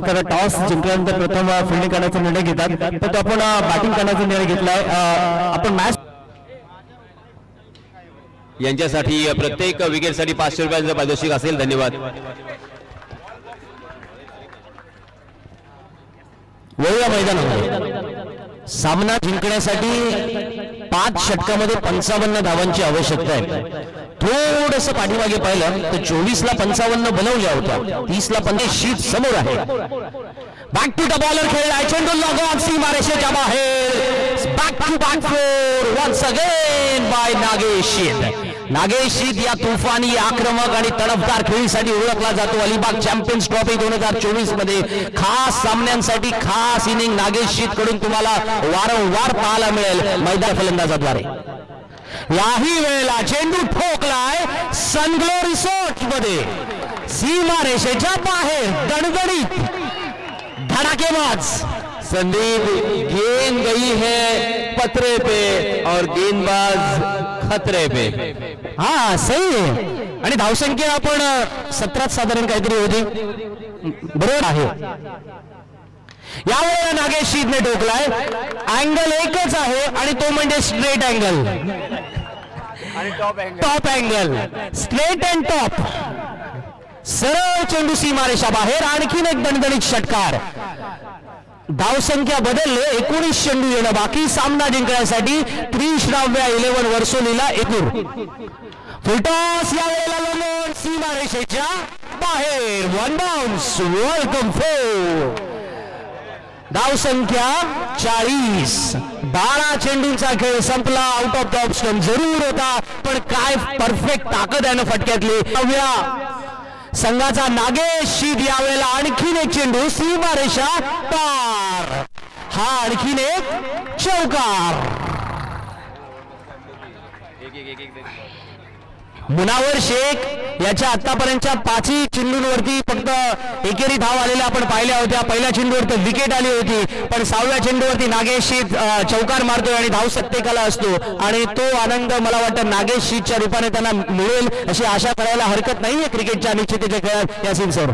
पाहिलं तर टॉस जिंकल्यानंतर प्रथम फिल्डिंग करण्याचा निर्णय घेतात, तर तो आपण बॅटिंग करण्याचा निर्णय घेतलाय. आपण मॅच यांच्यासाठी प्रत्येक विकेटसाठी 500 रुपयांचं पारितोषिक असेल. धन्यवाद. वळूया मैदानामध्ये. सामना जिंकण्यासाठी 5 षटकामध्ये 55 धावांची आवश्यकता आहे. थोडस पाठीमागे पाहिलं तर 24 ला 55 बनवल्या होत्या, 30 ला 50 शीट समोर आहे. बॅक टू द बॉलर खेळलाय, चेंडू लागून सीमारेषेच्या बाहेर. Back to back four once again by Nagesh Sheet. Nagesh Sheet या तुफानी, आक्रमक आणि तडफदार खेळीसाठी ओळखला जातो. अलिबाग चॅम्पियन्स ट्रॉफी 2024 मध्ये खास सामन्यांसाठी खास इनिंग नागेश शीत कडून तुम्हाला वारंवार पाहायला मिळेल मैदान फलंदाजाद्वारे. याही वेळेला चेंडू ठोकलाय सनग्लो रिसोर्ट मध्ये, सीमारेषेच्या बाहेर. दणदणीत धडाकेबाज संदीप, गेंद गई है पतरे पे और गेंदबाज खतरे पे. हा सही आहे. आणि धावसंख्या आपण 17 साधारण काहीतरी होती, बरोबर आहे. यावेळेला नागेश शीतने ठोकलाय. अँगल एकच आहे आणि तो म्हणजे straight angle, top angle, straight and top. सरळ चेंडू सीमारेषा बाहेर. आणखीन एक दणदणीत षटकार. धावसंख्या बदलले, 19 चेंडू येणं बाकी. सामना जिंकण्यासाठी 30व्या 11 वर्सोलीला एकूण फुलटॉस. यावेळेला लंगोट सीमारेषेच्या बाहेर. One bounce, welcome four. धावसंख्या 40. 12 चेंडूंचा खेळ संपला. Out of the off stump जरूर होता, पण काय परफेक्ट ताकद आहे ना फटक्यातली. संघाचा नागेश शीत यावेळेला आणखीन एक चेंडू सीमारेषा पार. हा आणखीन एक चौकार. मुनावर शेख याच्या आतापर्यंतच्या 5 चेंडूंवरती फक्त एकेरी धाव आलेल्या आपण पाहिल्या होत्या. पहिल्या चेंडूवर तर विकेट आली होती, पण 6व्या चेंडूवरती नागेश शीत चौकार मारतोय आणि धाव सत्तेकाला असतो. आणि तो आनंद मला वाटतं नागेश शीतच्या रूपाने त्यांना मिळेल अशी आशा करायला हरकत नाहीये क्रिकेटच्या अनिश्चिततेच्या खेळात. यासिन सर,